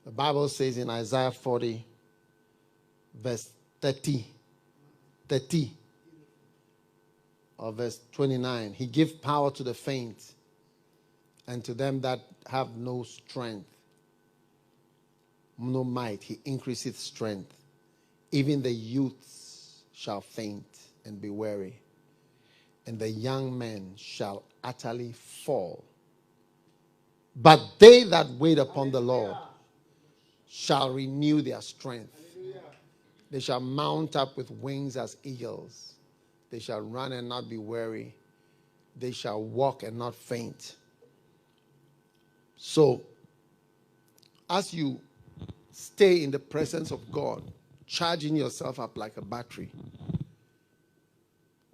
The Bible says in Isaiah 40, verse 30, or verse 29, he gives power to the faint and to them that have no strength, no might. He increaseth strength. Even the youths shall faint and be weary, and the young men shall utterly fall. But they that wait upon the Lord shall renew their strength. They shall mount up with wings as eagles. They shall run and not be weary. They shall walk and not faint. So, as you stay in the presence of God, charging yourself up like a battery,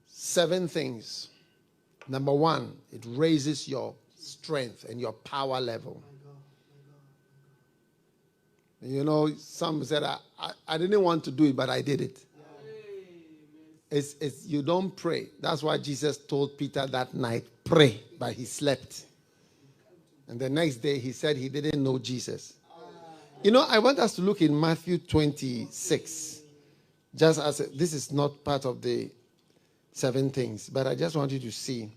7 things. Number 1, it raises your strength and your power level. You know, some said, I didn't want to do it, but I did it. It's you don't pray. That's why Jesus told Peter that night, pray, but he slept. And the next day he said he didn't know Jesus. You know, I want us to look in Matthew 26. Just as this is not part of the 7 things, but I just want you to see.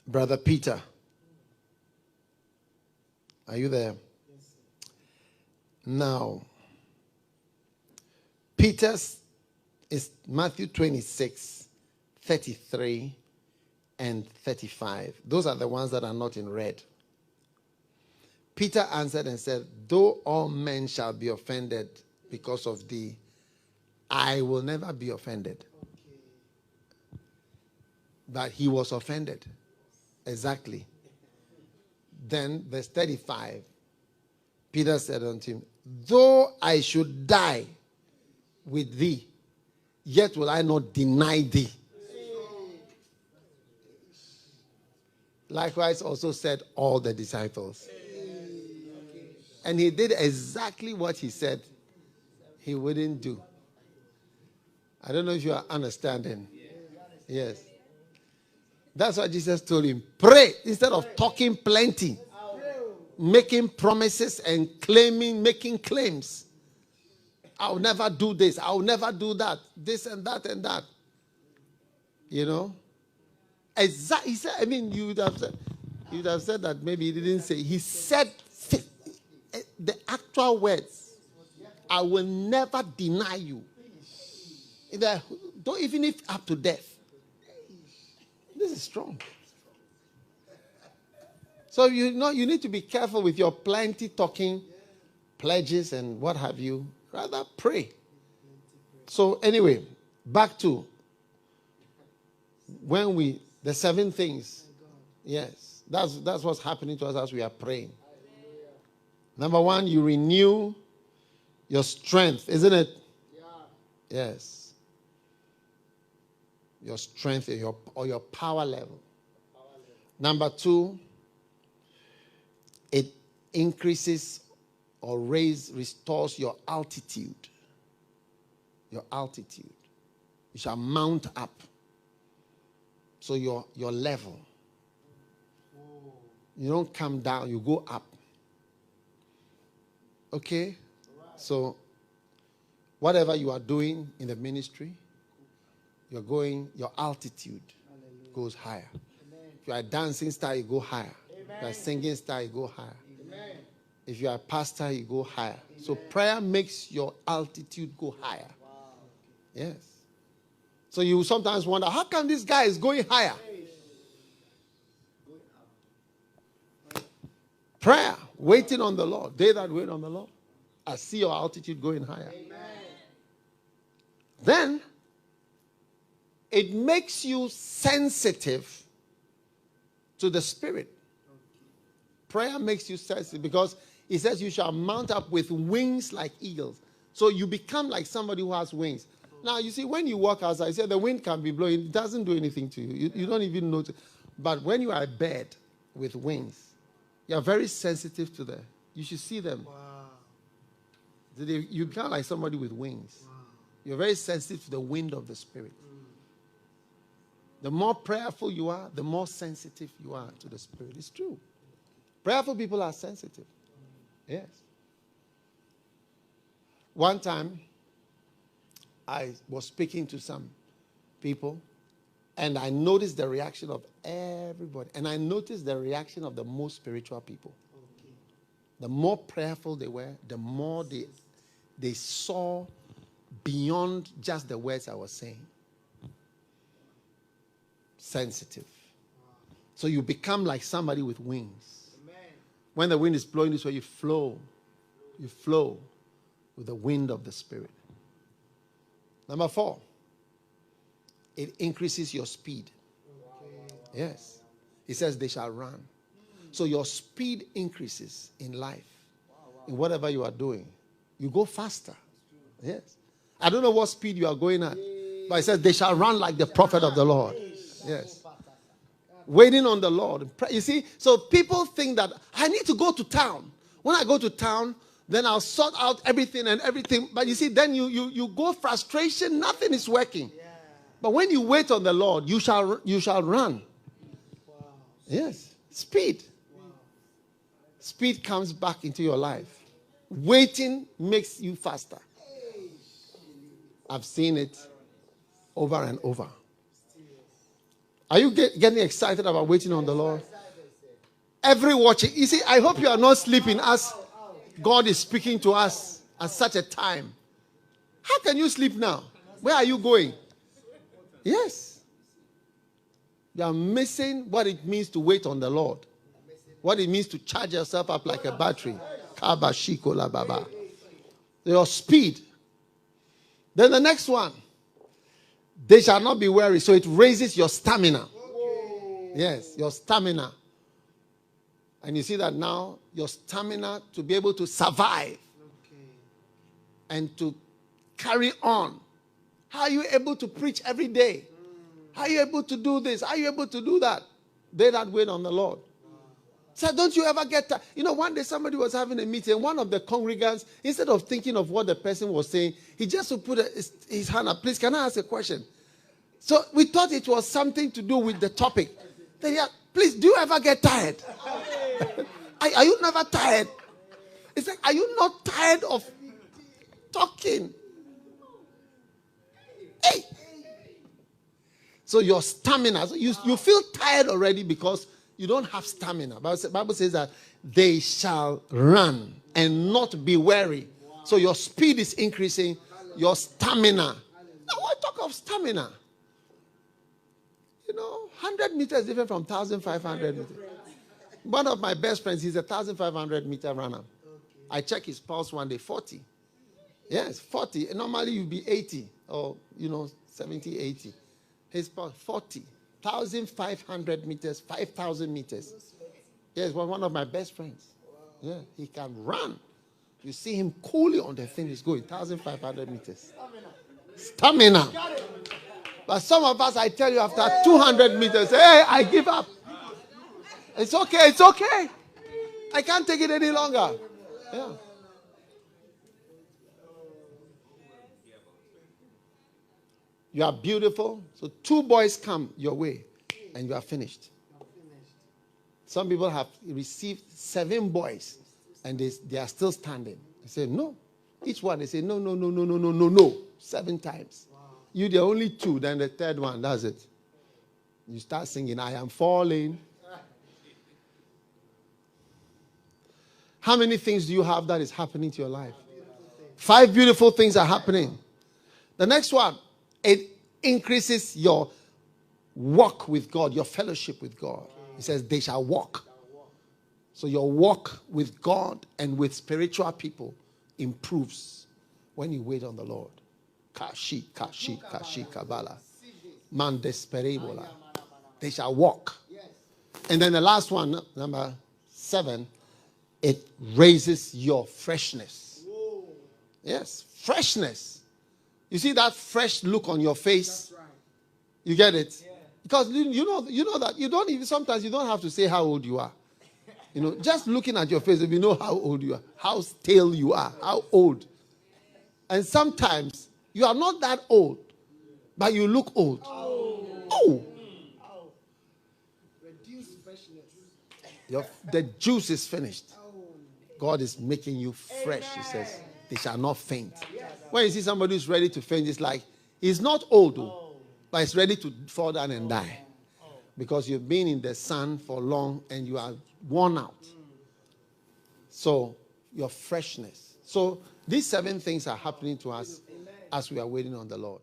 Brother Peter. Are you there? Now, Peter's is Matthew 26, 33 and 35. Those are the ones that are not in red. Peter answered and said, though all men shall be offended because of thee, I will never be offended. But he was offended. Exactly. Then, verse 35, Peter said unto him, though I should die with thee, yet will I not deny thee. Likewise also said all the disciples. And he did exactly what he said he wouldn't do. I don't know if you are understanding. Yes. That's what Jesus told him. Pray instead of talking plenty. Making promises and making claims. I'll never do this. I'll never do that. This and that and that. You know? He said, I mean, you would have said that maybe he didn't say. He said the actual words. I will never deny you. Don't even if up to death. This is strong. So you need to be careful with your plenty talking, pledges and what have you. Rather pray. So anyway, back to the 7 things. Yes, that's what's happening to us as we are praying. Number 1, you renew your strength, isn't it? Yes. Your strength or your power level. Number 2, it increases or restores your altitude. Your altitude. You shall mount up. So your level. You don't come down, you go up. Okay? So whatever you are doing in the ministry, your altitude goes higher. If you are a dancing star, you go higher. If you are a singing star, you go higher. Amen. If you are a pastor, you go higher. Amen. So prayer makes your altitude go higher. Wow. Yes. So you sometimes wonder, how come this guy is going higher? Prayer, waiting on the Lord. They that wait on the Lord, I see your altitude going higher. Amen. Then, it makes you sensitive to the Spirit. Prayer makes you sensitive because it says you shall mount up with wings like eagles. So you become like somebody who has wings. Now, you see, when you walk outside, I said the wind can be blowing. It doesn't do anything to you. You don't even notice. But when you are a bird with wings, you are very sensitive to them. You should see them. Wow. You become like somebody with wings. Wow. You're very sensitive to the wind of the Spirit. The more prayerful you are, the more sensitive you are to the Spirit. It's true. Prayerful people are sensitive. Yes. One time, I was speaking to some people, and I noticed the reaction of everybody. And I noticed the reaction of the most spiritual people. Okay. The more prayerful they were, the more they saw beyond just the words I was saying. Sensitive. So you become like somebody with wings. Amen. When the wind is blowing this way, you flow. You flow with the wind of the Spirit. Number 4, it increases your speed. Yes. It says they shall run. So your speed increases in life. In whatever you are doing. You go faster. Yes. I don't know what speed you are going at. But it says they shall run like the prophet of the Lord. Yes. Waiting on the Lord. You see, so people think that I need to go to town. When I go to town, then I'll sort out everything and everything. But you see, then you go frustration, nothing is working. Yeah. But when you wait on the Lord, you shall run. Wow. Yes. Speed. Wow. Speed comes back into your life. Waiting makes you faster. I've seen it over and over. Are you getting excited about waiting on the Lord? Every watching. You see, I hope you are not sleeping as God is speaking to us at such a time. How can you sleep now? Where are you going? Yes. You are missing what it means to wait on the Lord. What it means to charge yourself up like a battery. Your speed. Then the next one. They shall not be weary. So it raises your stamina. Yes, your stamina. And you see that now, your stamina to be able to survive and to carry on. How are you able to preach every day? How are you able to do this? How are you able to do that? They that wait on the Lord. So don't you ever get tired? You know, one day somebody was having a meeting. One of the congregants, instead of thinking of what the person was saying, he just would put his hand up. Please, can I ask a question? So we thought it was something to do with the topic. Then, yeah, please, do you ever get tired? Are you never tired? It's like, are you not tired of talking? Hey! So your stamina, so you feel tired already because you don't have stamina. The Bible says that they shall run and not be weary. So your speed is increasing, your stamina. Now, why talk of stamina? You know, 100 meters is different from 1,500 meters. One of my best friends, he's a 1,500 meter runner. I checked his pulse one day, 40. Yes, 40. Normally you'd be 80 or, 70, 80. His pulse, 40. 1,500 meters, 5,000 meters. Yes, one of my best friends. Yeah, he can run. You see him coolly on the thing he's going, 1,500 meters. Stamina. But some of us, I tell you, after 200 meters, hey, I give up. It's okay, it's okay. I can't take it any longer. Yeah. You are beautiful. So 2 boys come your way and you are finished. Some people have received 7 boys and they are still standing. They say, no. Each one, they say, no. 7 times. Wow. You, the only 2, then the 3rd one, that's it. You start singing, I am falling. How many things do you have that is happening to your life? 5 beautiful things are happening. The next one, it increases your walk with God, your fellowship with God. It says they shall walk. So your walk with God and with spiritual people improves when you wait on the Lord. Kashi, kabala. Man desperebola. They shall walk. And then the last one, number 7, it raises your freshness. Yes, freshness. You see that fresh look on your face? You get it? Because you know that you don't even, sometimes you don't have to say how old you are. Just looking at your face, you know how old you are, how stale you are, how old. And sometimes you are not that old, but you look old. Oh. The juice is finished. God is making you fresh, he says. They shall not faint. When you see somebody who's ready to faint, it's like he's not old, but he's ready to fall down and die. Because you've been in the sun for long and you are worn out. So, your freshness. So, these 7 things are happening to us as we are waiting on the Lord.